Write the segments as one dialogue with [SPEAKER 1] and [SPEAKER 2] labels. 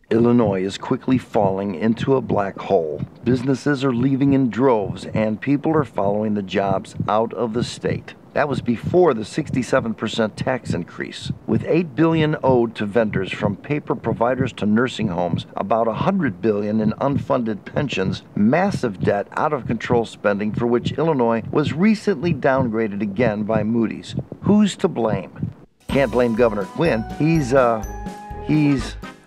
[SPEAKER 1] Illinois is quickly falling into a black hole. Businesses are leaving in droves, and people are following the jobs out of the state. That was before the 67% tax increase. With $8 billion owed to vendors, from paper providers to nursing homes, about $100 billion in unfunded pensions, massive debt, out-of-control spending for which Illinois was recently downgraded again by Moody's. Who's to blame? Can't blame Governor Quinn.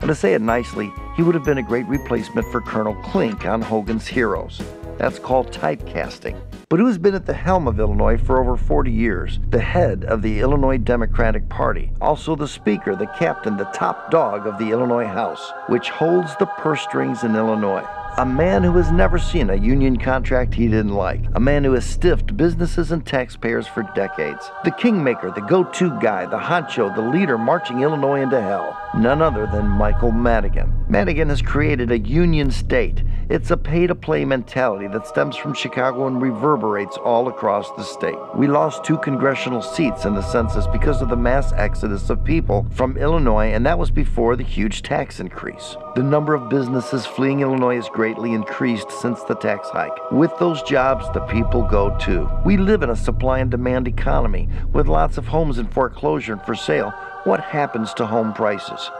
[SPEAKER 1] To say it nicely, he would have been a great replacement for Colonel Klink on Hogan's Heroes. That's called typecasting. But who's been at the helm of Illinois for over 40 years? The head of the Illinois Democratic Party, also the speaker, the captain, the top dog of the Illinois House, which holds the purse strings in Illinois. A man who has never seen a union contract he didn't like. A man who has stiffed businesses and taxpayers for decades. The kingmaker, the go-to guy, the honcho, the leader marching Illinois into hell. None other than Michael Madigan. Madigan has created a union state. It's a pay-to-play mentality that stems from Chicago and reverberates all across the state. We lost 2 congressional seats in the census because of the mass exodus of people from Illinois, and that was before the huge tax increase. The number of businesses fleeing Illinois has greatly increased since the tax hike. With those jobs, the people go too. We live in a supply and demand economy with lots of homes in foreclosure and for sale. What happens to home prices?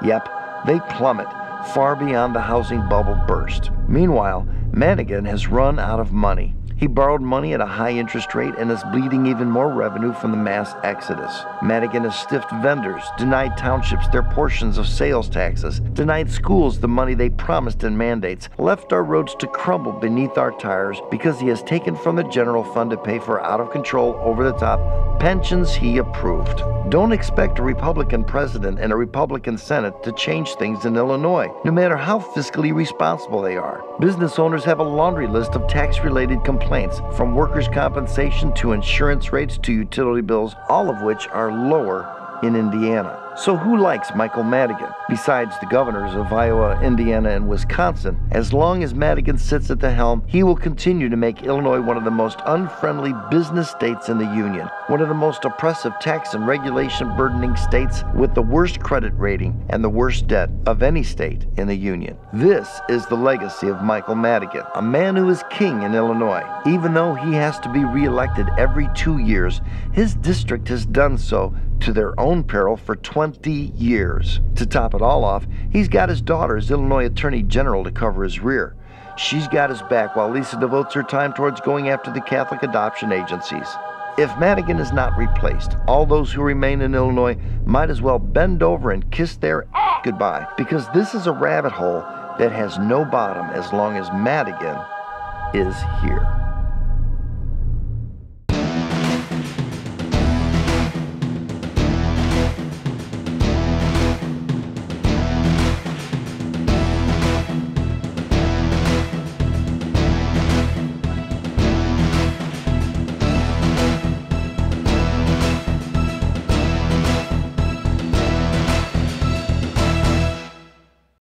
[SPEAKER 1] Yep, they plummet far beyond the housing bubble burst. Meanwhile, Madigan has run out of money. He borrowed money at a high interest rate and is bleeding even more revenue from the mass exodus. Madigan has stiffed vendors, denied townships their portions of sales taxes, denied schools the money they promised in mandates, left our roads to crumble beneath our tires because he has taken from the general fund to pay for out-of-control, over-the-top pensions he approved. Don't expect a Republican president and a Republican Senate to change things in Illinois, no matter how fiscally responsible they are. Business owners have a laundry list of tax-related complaints, from workers' compensation to insurance rates to utility bills, all of which are lower in Indiana. So who likes Michael Madigan? Besides the governors of Iowa, Indiana, and Wisconsin, as long as Madigan sits at the helm, he will continue to make Illinois one of the most unfriendly business states in the Union, one of the most oppressive tax and regulation burdening states with the worst credit rating and the worst debt of any state in the Union. This is the legacy of Michael Madigan, a man who is king in Illinois. Even though he has to be reelected every 2 years, his district has done so to their own peril for 20 years. To top it all off, he's got his daughter as Illinois Attorney General to cover his rear. She's got his back while Lisa devotes her time towards going after the Catholic adoption agencies. If Madigan is not replaced, all those who remain in Illinois might as well bend over and kiss their goodbye, because this is a rabbit hole that has no bottom as long as Madigan is here.